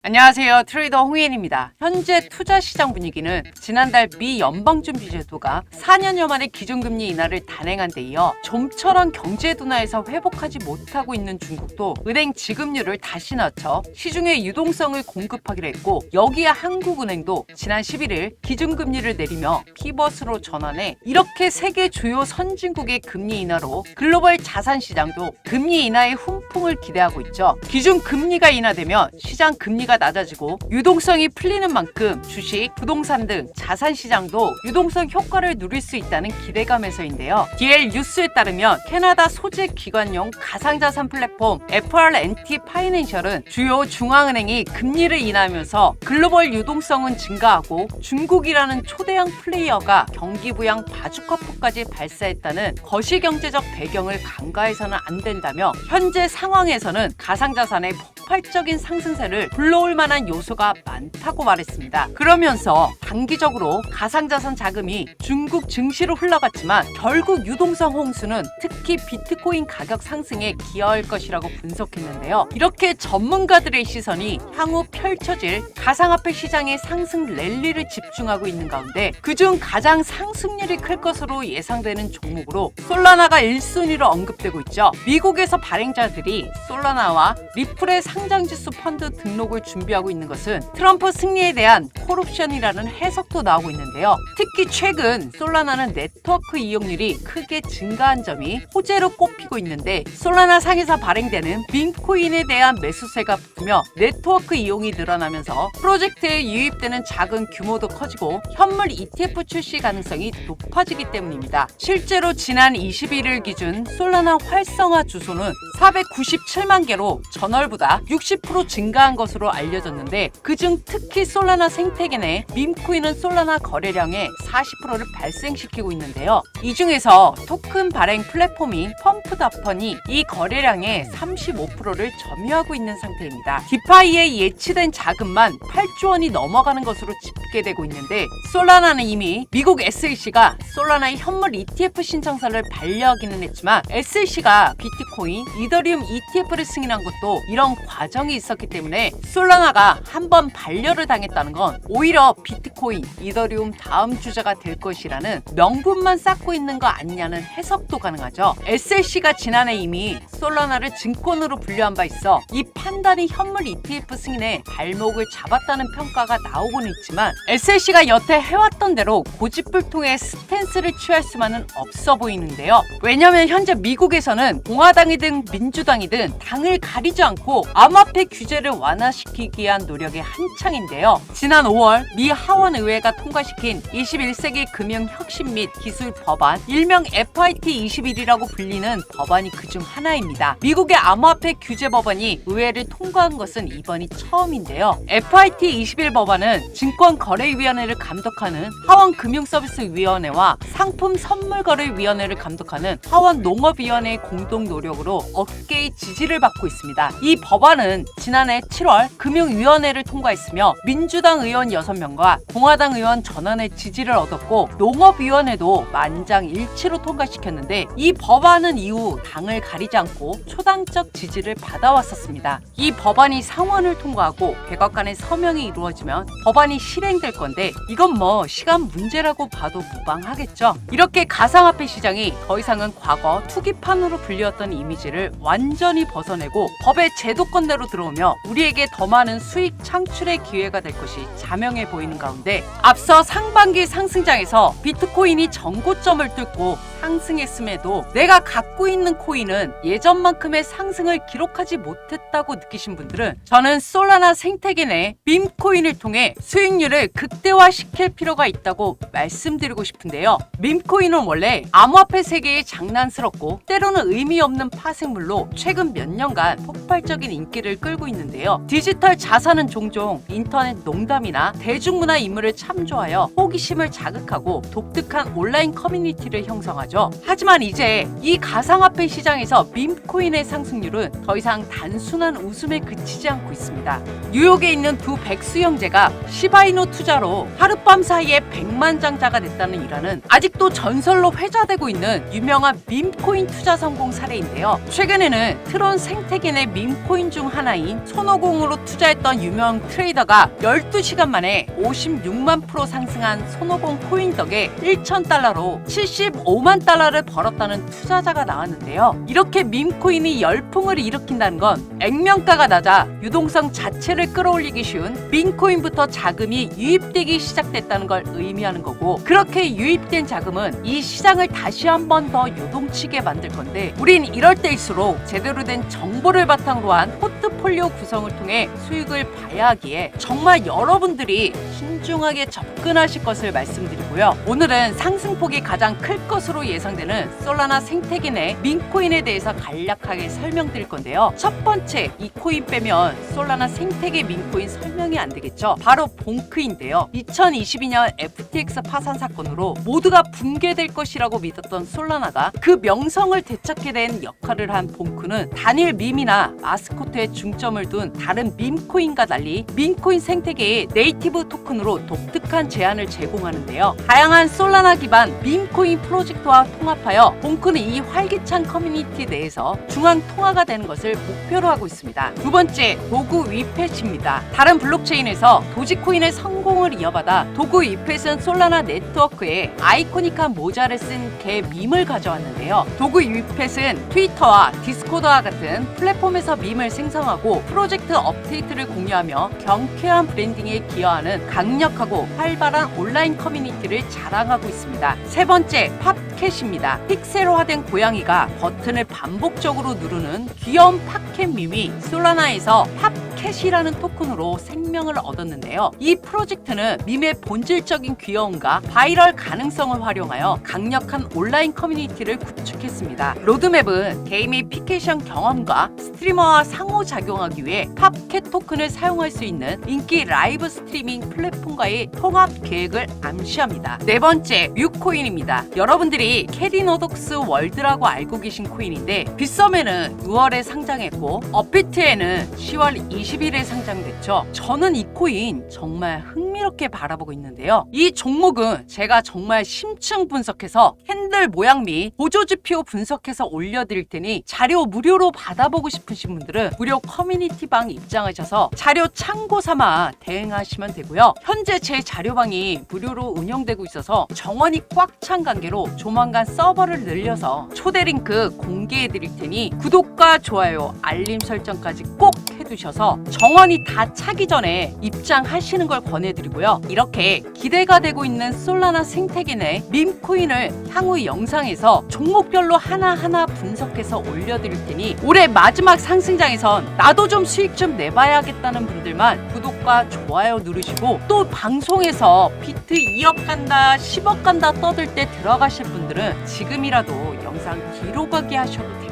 안녕하세요. 트레이더 홍혜인입니다. 현재 투자 시장 분위기는 지난달 미 연방준비제도가 4년여 만에 기준금리 인하를 단행한 데 이어 좀처럼 경제 둔화에서 회복하지 못하고 있는 중국도 은행 지급률을 다시 낮춰 시중에 유동성을 공급하기로 했고, 여기에 한국은행도 지난 11일 기준금리를 내리며 피벗으로 전환해 이렇게 세계 주요 선진국의 금리 인하로 글로벌 자산시장도 금리 인하의 훈풍을 기대하고 있죠. 기준금리가 인하되면 시장 금리가 낮아지고 유동성이 풀리는 만큼 주식, 부동산 등 자산시장도 유동성 효과를 누릴 수 있다는 기대감에서인데요. DL 뉴스에 따르면 캐나다 소재 기관용 가상자산 플랫폼 FRNT 파이낸셜은 주요 중앙은행이 금리를 인하하면서 글로벌 유동성은 증가하고 중국이라는 초대형 플레이어가 경기 부양 바주카포까지 발사했다는 거시경제적 배경을 간과해서는 안 된다며, 현재 상황에서는 가상자산의 폭발적인 상승세를 불러올 만한 요소가 많다고 말했습니다. 그러면서 단기적으로 가상자산 자금이 중국 증시로 흘러갔지만 결국 유동성 홍수는 특히 비트코인 가격 상승에 기여할 것이라고 분석했는데요. 이렇게 전문가들의 시선이 향후 펼쳐질 가상화폐 시장의 상승 랠리를 집중하고 있는 가운데, 그중 가장 상승률이 클 것으로 예상되는 종목으로 솔라나가 1순위로 언급되고 있죠. 미국에서 발행자들이 솔라나와 리플의 상장지수 펀드 등록을 준비하고 있는 것은 트럼프 승리에 대한 콜옵션이라는 해석도 나오고 있는데요. 특히 최근 솔라나는 네트워크 이용률이 크게 증가한 점이 호재로 꼽히고 있는데, 솔라나 상에서 발행되는 밈코인에 대한 매수세가 붙으며 네트워크 이용이 늘어나면서 프로젝트에 유입되는 자금 규모도 커지고 현물 ETF 출시 가능성이 높아지기 때문입니다. 실제로 지난 21일 기준 솔라나 활성화 주소는 497만 개로 전월보다 60% 증가한 것으로 알려졌는데, 그중 특히 솔라나 생태계 내 밈코인은 솔라나 거래량의 40%를 발생시키고 있는데요. 이 중에서 토큰 발행 플랫폼인 펌프다펀이 이 거래량의 35%를 점유하고 있는 상태입니다. 디파이에 예치된 자금만 8조 원이 넘어가는 것으로 집계되고 있는데, 솔라나는 이미 미국 SEC가 솔라나의 현물 ETF 신청서를 반려하기는 했지만 SEC가 비트코인, 이더리움 ETF를 승인한 것도 이런 과정이 있었기 때문에 솔라나가 한번 반려를 당했다는 건 오히려 비트코인, 이더리움 다음 주자가 될 것이라는 명분만 쌓고 있는 거 아니냐는 해석도 가능하죠. SEC가 지난해 이미 솔라나를 증권으로 분류한 바 있어 이 판단이 현물 ETF 승인에 발목을 잡았다는 평가가 나오고는 있지만, SEC가 여태 해왔던 대로 고집불통의 스탠스를 취할 수만은 없어 보이는데요. 왜냐면 현재 미국에서는 공화당이든 민주당이든 당을 가리지 않고 암호화폐 규제를 완화시키기 위한 노력의 한창인데요. 지난 5월 미 하원의회가 통과시킨 21세기 금융혁신 및 기술 법안, 일명 FIT21이라고 불리는 법안이 그중 하나입니다. 미국의 암호화폐 규제 법안이 의회를 통과한 것은 이번이 처음인데요. FIT21 법안은 증권거래위원회를 감독하는 하원금융서비스위원회와 상품선물거래위원회를 감독하는 하원농업위원회의 공동 노력으로 업계의 지지를 받고 있습니다. 이 법안은 지난해 7월 금융위원회를 통과했으며 민주당 의원 6명과 공화당 의원 전원의 지지를 얻었고, 농업위원회도 만장일치로 통과시켰는데, 이 법안은 이후 당을 가리지 않고 초당적 지지를 받아왔었습니다. 이 법안이 상원을 통과하고 백악관의 서명이 이루어지면 법안이 실행될 건데, 이건 뭐 시간 문제라고 봐도 무방하겠죠. 이렇게 가상화폐 시장이 더 이상은 과거 투기판으로 불리웠던 이미지를 완전히 벗어내고 법의 제도권대로 들어오며 우리에게 더 많은 수익 창출의 기회가 될 것이 자명해 보이는 가운데, 앞서 상반기 상승장에서 비트코인이 전고점을 뚫고 상승했음에도 내가 갖고 있는 코인은 예전만큼의 상승을 기록하지 못했다고 느끼신 분들은 저는 솔라나 생태계 내 밈코인을 통해 수익률을 극대화시킬 필요가 있다고 말씀드리고 싶은데요. 밈코인은 원래 암호화폐 세계의 장난스럽고 때로는 의미 없는 파생물로 최근 몇 년간 폭발적인 인기를 끌고 있는데요. 디지털 자산은 종종 인터넷 농담이나 대중문화 인물을 참조하여 호기심을 자극하고 독특한 온라인 커뮤니티를 형성하죠. 하지만 이제 이 가상화폐 시장에서 밈 밈코인의 상승률은 더 이상 단순한 웃음에 그치지 않고 있습니다. 뉴욕에 있는 두 백수 형제가 시바이누 투자로 하룻밤 사이에 백만장자가 됐다는 일화는 아직도 전설로 회자되고 있는 유명한 밈코인 투자 성공 사례인데요. 최근에는 트론 생태계의 밈코인 중 하나인 손오공으로 투자했던 유명 트레이더가 12시간 만에 56만 프로 상승한 손오공 코인 덕에 1,000달러로 75만 달러를 벌었다는 투자자가 나왔는데요. 이렇게 밈코인이 열풍을 일으킨다는 건 액면가가 낮아 유동성 자체를 끌어올리기 쉬운 밈코인부터 자금이 유입되기 시작됐다는 걸 의미하는 거고, 그렇게 유입된 자금은 이 시장을 다시 한 번 더 요동치게 만들 건데, 우린 이럴 때일수록 제대로 된 정보를 바탕으로 한 포트폴리오 구성을 통해 수익을 봐야 하기에 정말 여러분들이 신중하게 접근하실 것을 말씀드리고요. 오늘은 상승폭이 가장 클 것으로 예상되는 솔라나 생태계 내 밈코인에 대해서 간략하게 설명드릴 건데요. 첫 번째, 이 코인 빼면 솔라나 생태계 밈코인 설명이 안 되겠죠. 바로 봉크인데요. 2022년 FTX 파산 사건으로 모두가 붕괴될 것이라고 믿었던 솔라나가 그 명성을 되찾게 된 역할을 한 봉크는 단일 밈이나 마스코트에 중점을 둔 다른 밈코인과 달리 밈코인 생태계의 네이티브 토큰으로 독특한 제안을 제공하는데요. 다양한 솔라나 기반 밈코인 프로젝트와 통합하여 봉크는 이 활기찬 커뮤니티 내에서 중앙 통화가 되는 것을 목표로 하고 있습니다. 두 번째, 도구 위펫입니다. 다른 블록체인에서 도지코인의 성공을 이어받아 도구 위펫은 솔라나 네트워크에 아이코닉한 모자를 쓴 개 밈을 가져왔는데요. 도구 위펫은 트위터와 디스코드와 같은 플랫폼에서 밈을 생성하고 프로젝트 업데이트를 공유하며 경쾌한 브랜딩에 기여하는 강력하고 활발한 온라인 커뮤니티를 자랑하고 있습니다. 세 번째, 팝캣입니다. 픽셀화된 고양이가 버튼을 반복적으로 누르는 귀여운 팝캣 밈이 솔라나에서 팝캣이라는 토큰으로 생명을 얻었는데요. 이 프로젝트는 밈의 본질적인 귀여움과 바이럴 가능성을 활용하여 강력한 온라인 커뮤니티를 구축했습니다. 로드맵은 게이미피케이션 경험과 스트리머와 상호작용하기 위해 팝캣 토큰을 사용할 수 있는 인기 라이브 스트리밍 플랫폼과의 통합 계획을 암시합니다. 네 번째, 뮤코인입니다. 여러분들이 캐리노독스 월드라고 알고 계신 코인인데, 빗썸에는 6월에 상장했고 업비트에는 10월 20일에 상장됐죠. 저는 이 코인 정말 흥미롭게 바라보고 있는데요. 이 종목은 제가 정말 심층 분석해서 핸들 모양 및 보조지표 분석해서 올려드릴 테니 자료 무료로 받아보고 싶으신 분들은 무료 커뮤니티방 입장하셔서 자료 참고 삼아 대응하시면 되고요. 현재 제 자료방이 무료로 운영되고 있어서 정원이 꽉 찬 관계로 조만간 서버를 늘려서 초대 링크 공개해 드릴 테니 구독과 좋아요, 알림 설정까지 꼭 해두셔서 정원이 다 차기 전에 입장하시는 걸 권해드리고요. 이렇게 기대가 되고 있는 솔라나 생태계 내 밈코인을 향후 영상에서 종목별로 하나하나 분석해서 올려드릴 테니 올해 마지막 상승장에선 나도 좀 수익 좀 내봐야겠다는 분들만 구독과 좋아요 누르시고, 또 방송에서 비트 2억 간다 10억 간다 떠들 때 들어가실 분들은 지금이라도 영상 뒤로 가게 하셔도 됩니다.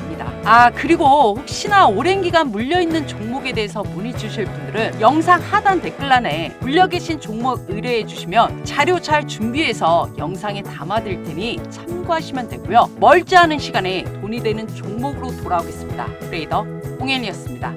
그리고 혹시나 오랜 기간 물려있는 종목에 대해서 문의 주실 분들은 영상 하단 댓글란에 물려 계신 종목 의뢰해 주시면 자료 잘 준비해서 영상에 담아드릴 테니 참고하시면 되고요. 멀지 않은 시간에 돈이 되는 종목으로 돌아오겠습니다. 트레이더 홍현이었습니다.